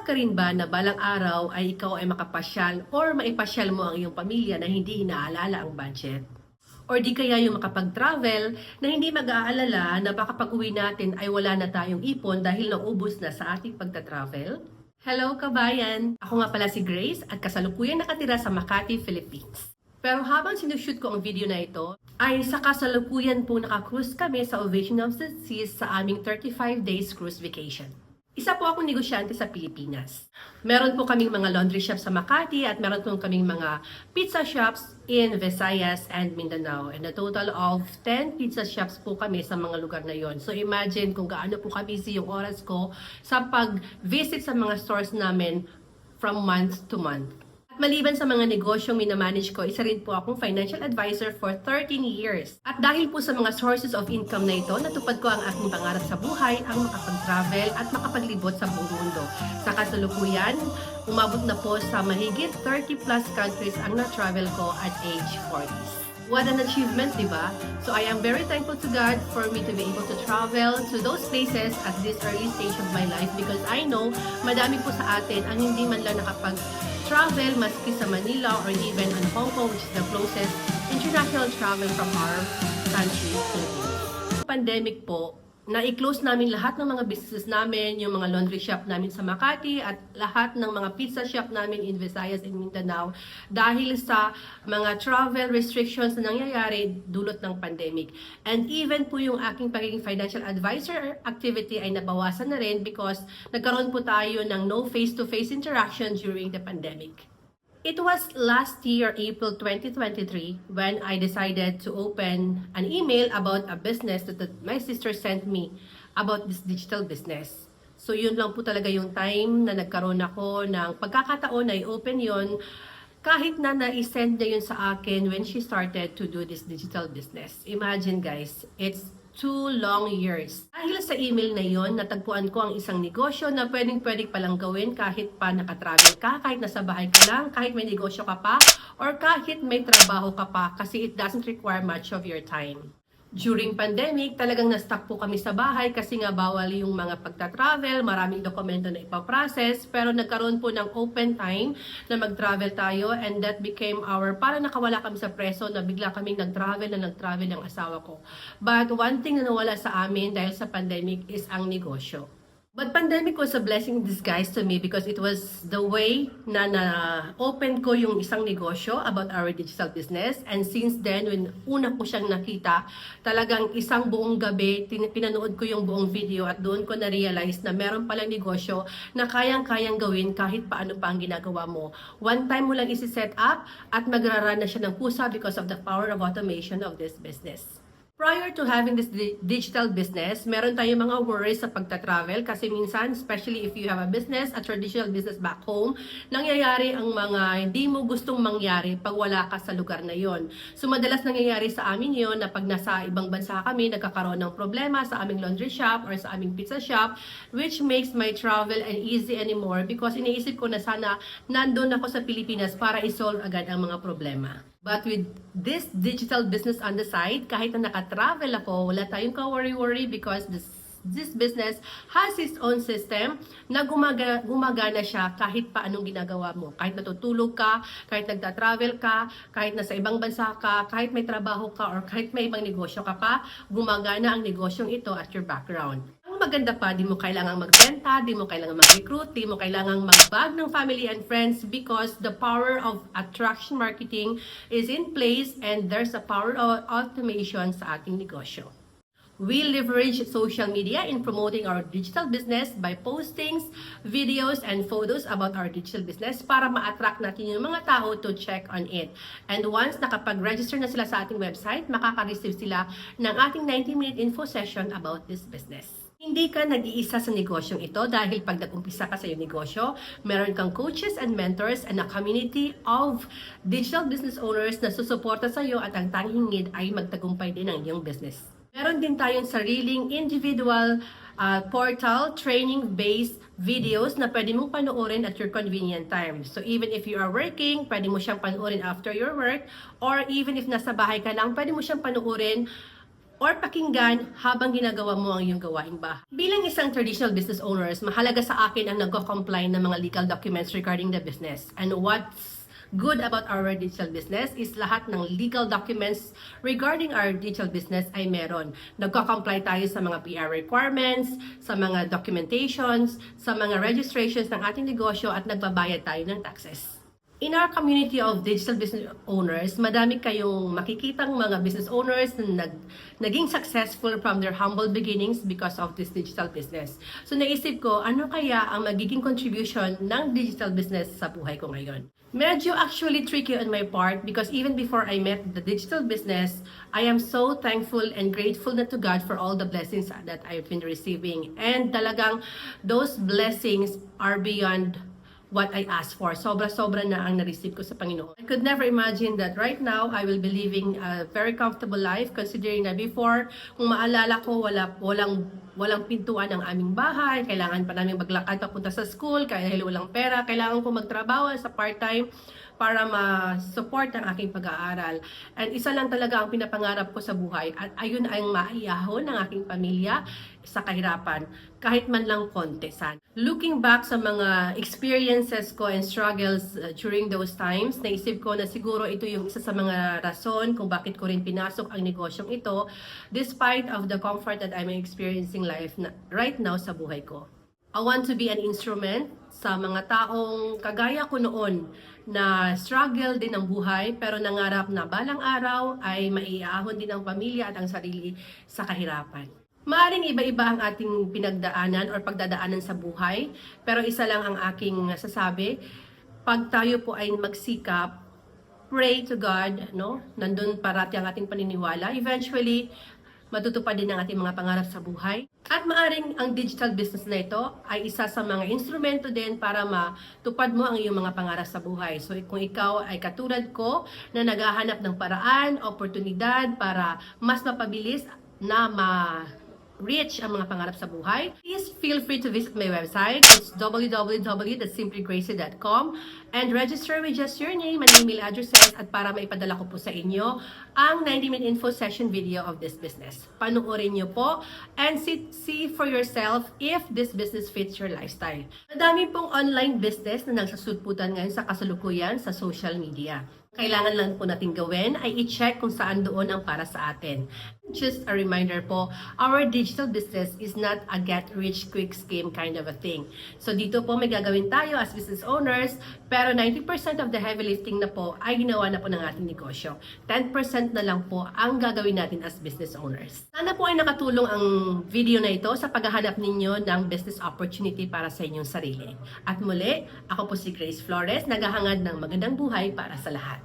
ka rin ba na balang araw ay ikaw ay makapasyal or maipasyal mo ang iyong pamilya na hindi inaalala ang budget? Or di kaya yung makapag-travel na hindi mag-aalala na baka pag-uwi natin ay wala na tayong ipon dahil naubos na sa ating pagta-travel? Hello kabayan! Ako nga pala si Grace at kasalukuyan nakatira sa Makati, Philippines. Pero habang sinushoot ko ang video na ito, ay sa kasalukuyan po naka-cruise kami sa Ovation of the Seas sa aming 35 days cruise vacation. Isa po akong negosyante sa Pilipinas. Meron po kaming mga laundry shops sa Makati at meron po kaming mga pizza shops in Visayas and Mindanao. And a total of 10 pizza shops po kami sa mga lugar na yon. So imagine kung gaano po ka-busy yung oras ko sa pag-visit sa mga stores namin from month to month. Maliban sa mga negosyong minamanage ko, isa rin po akong financial advisor for 13 years. At dahil po sa mga sources of income na ito, natupad ko ang aking pangarap sa buhay, ang makapag-travel at makapaglibot sa buong mundo. Sa kasalukuyan, umabot na po sa mahigit 30 plus countries ang na-travel ko at age 40s. What an achievement, di ba? So I am very thankful to God for me to be able to travel to those places at this early stage of my life because I know madami po sa atin ang hindi man lang nakapag-travel maski sa Manila or even on Hong Kong, which is the closest international travel from our country, Philippines. Pandemic po, na-close namin lahat ng mga businesses namin, yung mga laundry shop namin sa Makati at lahat ng mga pizza shop namin in Visayas and Mindanao dahil sa mga travel restrictions na nangyayari dulot ng pandemic. And even po yung aking pagiging financial advisor activity ay nabawasan na rin because nagkaroon po tayo ng no face-to-face interaction during the pandemic. It was last year, April 2023, when I decided to open an email about a business that my sister sent me about this digital business. So yun lang po talaga yung time na nagkaroon ako ng pagkakataon na i-open yun kahit na na-send niya yun sa akin when she started to do this digital business. Imagine guys, it's 2 long years. Dahil sa email na yon, natagpuan ko ang isang negosyo na pwedeng-pwede palang gawin kahit pa nakatravel ka, kahit nasa bahay ka lang, kahit may negosyo ka pa, or kahit may trabaho ka pa kasi it doesn't require much of your time. During pandemic, talagang na-stuck po kami sa bahay kasi nga bawal yung mga pagta-travel, maraming dokumento na ipaprocess, pero nagkaroon po ng open time na mag-travel tayo and that became para nakawala kami sa preso na bigla kaming nag-travel ng asawa ko. But one thing na nawala sa amin dahil sa pandemic is ang negosyo. But pandemic was a blessing in disguise to me because it was the way na na-open ko yung isang negosyo about our digital business. And since then, when una ko siyang nakita, talagang isang buong gabi, pinanood ko yung buong video at doon ko na-realize na meron palang negosyo na kayang-kayang gawin kahit paano pa ang ginagawa mo. One time mo lang isi-set up at magrarun na siya ng pusa because of the power of automation of this business. Prior to having this digital business, meron tayong mga worries sa pagta-travel kasi minsan, especially if you have a business, a traditional business back home, nangyayari ang mga hindi mo gustong mangyari pag wala ka sa lugar na yon. So madalas nangyayari sa amin yon na pag nasa ibang bansa kami, nagkakaroon ng problema sa aming laundry shop or sa aming pizza shop, which makes my travel uneasy anymore because iniisip ko na sana nandun ako sa Pilipinas para isolve agad ang mga problema. But with this digital business on the side, kahit na naka-travel ako, wala tayong ka-worry-worry because this business has its own system na gumagana siya kahit pa anong ginagawa mo. Kahit natutulog ka, kahit nagta-travel ka, kahit nasa ibang bansa ka, kahit may trabaho ka, or kahit may ibang negosyo ka pa, gumagana ang negosyong ito at your background. Maganda pa, di mo kailangang magbenta, di mo kailangang mag-recruit, di mo kailangang mag-bag ng family and friends because the power of attraction marketing is in place and there's a power of automation sa ating negosyo. We leverage social media in promoting our digital business by postings, videos, and photos about our digital business para ma-attract natin yung mga tao to check on it. And once nakapag-register na sila sa ating website, makaka-receive sila ng ating 90-minute info session about this business. Hindi ka nag-iisa sa negosyong ito dahil pag nag-umpisa ka sa iyong negosyo, meron kang coaches and mentors and a community of digital business owners na susuporta sa iyo at ang tanging need ay magtagumpay din ang iyong business. Meron din tayong sariling individual portal, training-based videos na pwede mong panoorin at your convenient time. So even if you are working, pwede mo siyang panoorin after your work, or even if nasa bahay ka lang, pwede mo siyang panoorin or pakinggan habang ginagawa mo ang iyong gawaing bahay. Bilang isang traditional business owners, mahalaga sa akin ang nagko-comply ng mga legal documents regarding the business. And what's good about our digital business is lahat ng legal documents regarding our digital business ay meron. Nagko-comply tayo sa mga PR requirements, sa mga documentations, sa mga registrations ng ating negosyo at nagbabayad tayo ng taxes. In our community of digital business owners, madami kayong makikitang mga business owners na naging successful from their humble beginnings because of this digital business. So naisip ko, ano kaya ang magiging contribution ng digital business sa buhay ko ngayon? Medyo actually tricky on my part because even before I met the digital business, I am so thankful and grateful na to God for all the blessings that I've been receiving. And talagang those blessings are beyond what I asked for. Sobra-sobra na ang na-receive ko sa Panginoon. I could never imagine that right now, I will be living a very comfortable life considering na before, kung maalala ko, walang pintuan ang aming bahay, kailangan pa namin maglakad papunta sa school, kaya walang pera, kailangan ko magtrabaho sa part-time para ma-support ang aking pag-aaral. And isa lang talaga ang pinapangarap ko sa buhay at ayun ang maiyahon ng aking pamilya sa kahirapan, kahit man lang konti. Looking back sa mga experiences ko and struggles during those times, naisip ko na siguro ito yung isa sa mga rason kung bakit ko rin pinasok ang negosyong ito despite of the comfort that I'm experiencing life right now sa buhay ko. I want to be an instrument sa mga taong kagaya ko noon na struggle din ang buhay pero nangarap na balang araw ay maiahon din ang pamilya at ang sarili sa kahirapan. Maaring iba-iba ang ating pinagdaanan or pagdadaanan sa buhay, pero isa lang ang aking sasabi, pag tayo po ay magsikap, pray to God, no? Nandun parati ang ating paniniwala. Eventually, matutupad din ang ating mga pangarap sa buhay. At maaring ang digital business na ito ay isa sa mga instrumento din para matupad mo ang iyong mga pangarap sa buhay. So kung ikaw ay katulad ko na naghahanap ng paraan, oportunidad para mas mapabilis na reach ang mga pangarap sa buhay, please feel free to visit my website. It's www.simplygracie.com and register with just your name and email addresses at para maipadala ko po sa inyo ang 90-minute info session video of this business. Panuorin nyo po and see for yourself if this business fits your lifestyle. Madami pong online business na nagsasulputan ngayon sa kasalukuyan sa social media. Kailangan lang po natin gawin ay i-check kung saan doon ang para sa atin. Just a reminder po, our digital business is not a get-rich-quick scheme kind of a thing. So dito po may gagawin tayo as business owners, pero 90% of the heavy lifting na po ay ginawa na po ng ating negosyo. 10% na lang po ang gagawin natin as business owners. Sana po ay nakatulong ang video na ito sa paghahanap ninyo ng business opportunity para sa inyong sarili. At muli, ako po si Grace Flores, naghahangad ng magandang buhay para sa lahat.